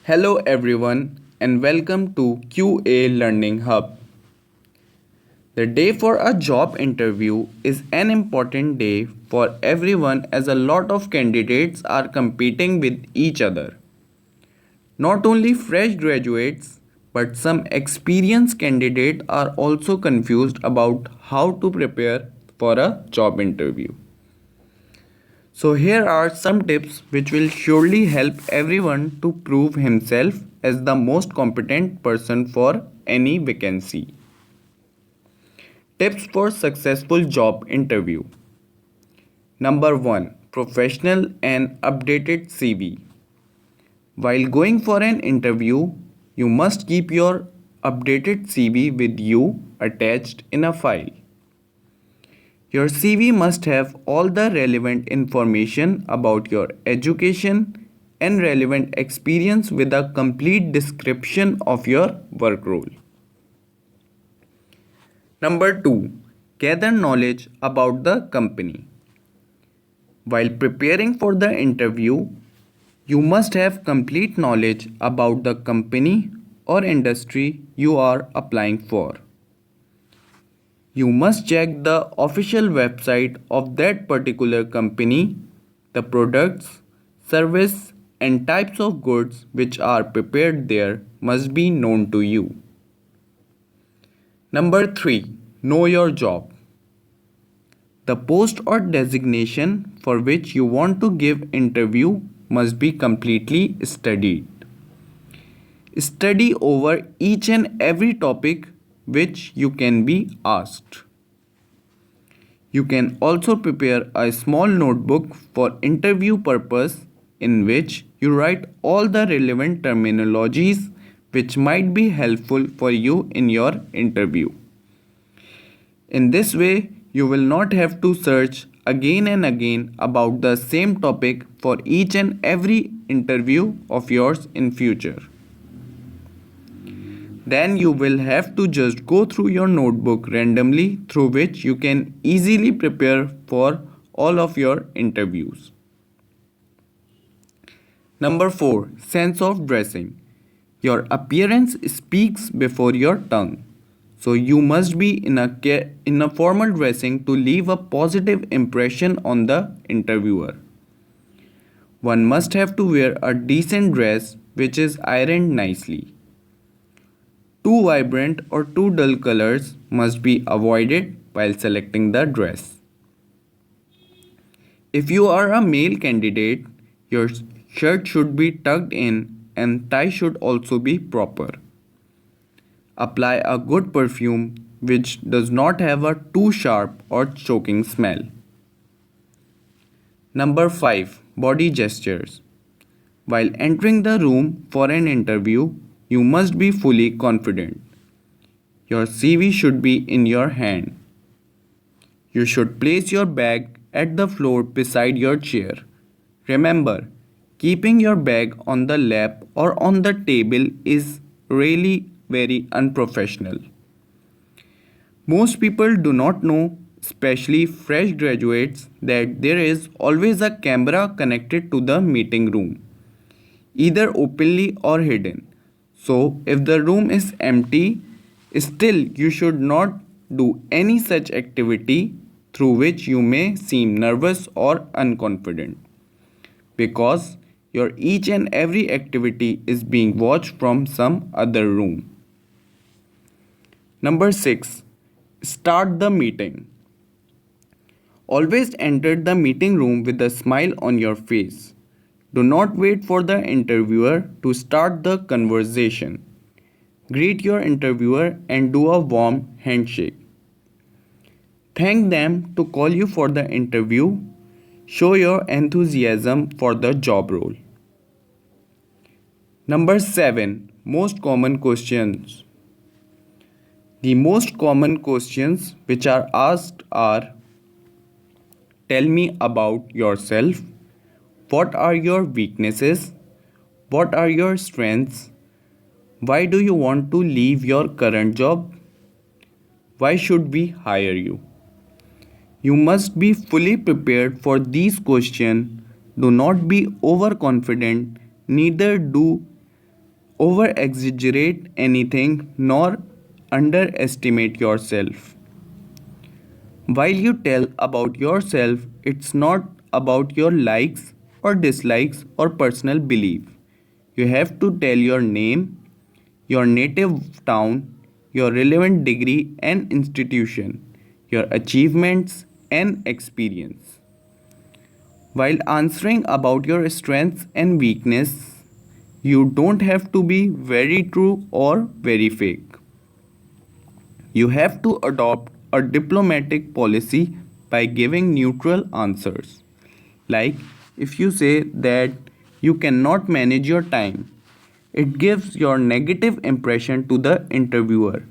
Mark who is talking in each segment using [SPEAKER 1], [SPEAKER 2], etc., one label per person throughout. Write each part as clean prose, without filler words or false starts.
[SPEAKER 1] Hello everyone and welcome to QA Learning Hub. The day for a job interview is an important day for everyone as a lot of candidates are competing with each other. Not only fresh graduates but some experienced candidates are also confused about how to prepare for a job interview. So, here are some tips which will surely help everyone to prove himself as the most competent person for any vacancy. Tips for successful job interview. Number 1. Professional and updated CV. While going for an interview, you must keep your updated CV with you attached in a file. Your CV must have all the relevant information about your education and relevant experience with a complete description of your work role. Number 2. Gather knowledge about the company. While preparing for the interview, you must have complete knowledge about the company or industry you are applying for. You must check the official website of that particular company, the products, service, and types of goods which are prepared there must be known to you. Number 3. Know your job. The post or designation for which you want to give interview must be completely studied. Study over each and every topic which you can be asked. You can also prepare a small notebook for interview purpose in which you write all the relevant terminologies which might be helpful for you in your interview. In this way, you will not have to search again and again about the same topic for each and every interview of yours in future. Then you will have to just go through your notebook randomly through which you can easily prepare for all of your interviews. Number 4. Sense of dressing. Your appearance speaks before your tongue. So you must be in a formal dressing to leave a positive impression on the interviewer. One must have to wear a decent dress which is ironed nicely. Too vibrant or too dull colors must be avoided while selecting the dress. If you are a male candidate, your shirt should be tucked in and tie should also be proper. Apply a good perfume which does not have a too sharp or choking smell. Number 5. Body gestures. While entering the room for an interview, you must be fully confident. Your CV should be in your hand. You should place your bag at the floor beside your chair. Remember, keeping your bag on the lap or on the table is really very unprofessional. Most people do not know, especially fresh graduates, that there is always a camera connected to the meeting room, either openly or hidden. So, if the room is empty, still you should not do any such activity through which you may seem nervous or unconfident, because your each and every activity is being watched from some other room. Number 6. Start the meeting. Always enter the meeting room with a smile on your face. Do not wait for the interviewer to start the conversation. Greet your interviewer and do a warm handshake. Thank them to call you for the interview. Show your enthusiasm for the job role. Number 7. Most common questions. The most common questions which are asked are: tell me about yourself. What are your weaknesses? What are your strengths? Why do you want to leave your current job? Why should we hire you? You must be fully prepared for these questions. Do not be overconfident, neither do over exaggerate anything nor underestimate yourself. While you tell about yourself, it's not about your likes or dislikes or personal belief. You have to tell your name, your native town, your relevant degree and institution, your achievements and experience. While answering about your strengths and weakness, you don't have to be very true or very fake. You have to adopt a diplomatic policy by giving neutral answers. Like if you say that you cannot manage your time, it gives your negative impression to the interviewer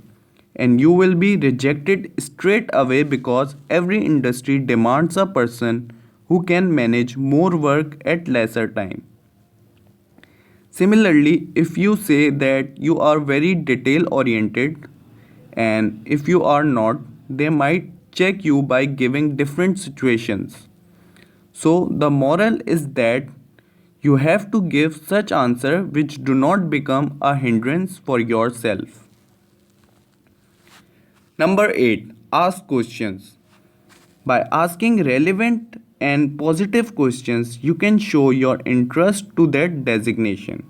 [SPEAKER 1] and you will be rejected straight away because every industry demands a person who can manage more work at lesser time. Similarly, if you say that you are very detail oriented and if you are not, they might check you by giving different situations. So the moral is that you have to give such answer which do not become a hindrance for yourself. Number 8. Ask questions. By asking relevant and positive questions, you can show your interest to that designation.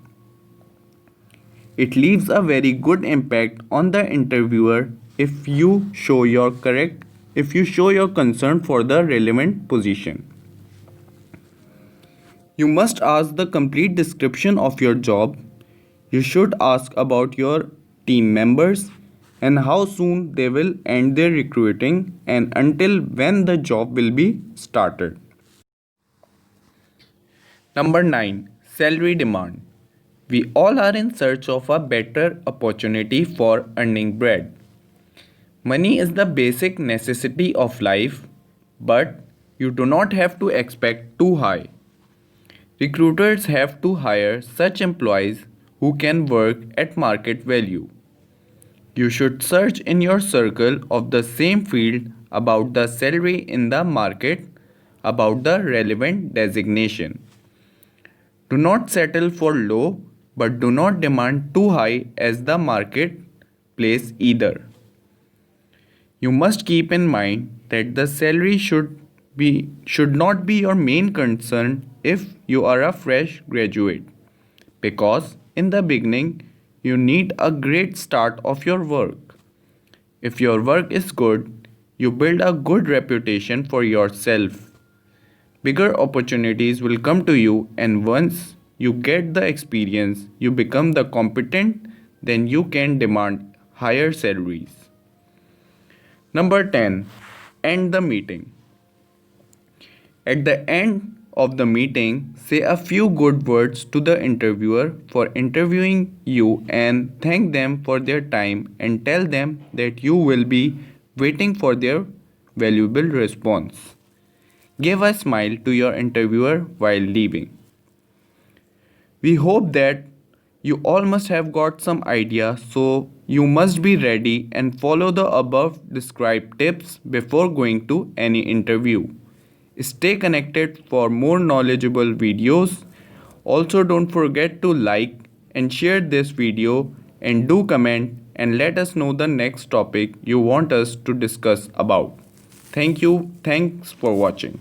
[SPEAKER 1] It leaves a very good impact on the interviewer if you show your concern for the relevant position. You must ask the complete description of your job. You should ask about your team members and how soon they will end their recruiting and until when the job will be started. Number 9. Salary demand. We all are in search of a better opportunity for earning bread. Money is the basic necessity of life, but you do not have to expect too high. Recruiters have to hire such employees who can work at market value. You should search in your circle of the same field about the salary in the market, about the relevant designation. Do not settle for low, but do not demand too high as the market place either. You must keep in mind that the salary should not be your main concern if you are a fresh graduate, because in the beginning you need a great start of your work. If your work is good, you build a good reputation for yourself. Bigger opportunities will come to you, and once you get the experience, you become the competent, then you can demand higher salaries. Number 10. End the meeting. At the end of the meeting, say a few good words to the interviewer for interviewing you and thank them for their time and tell them that you will be waiting for their valuable response. Give a smile to your interviewer while leaving. We hope that you all must have got some idea, so you must be ready and follow the above described tips before going to any interview. Stay connected for more knowledgeable videos. Also, don't forget to like and share this video and do comment and let us know the next topic you want us to discuss about. Thank you. Thanks for watching.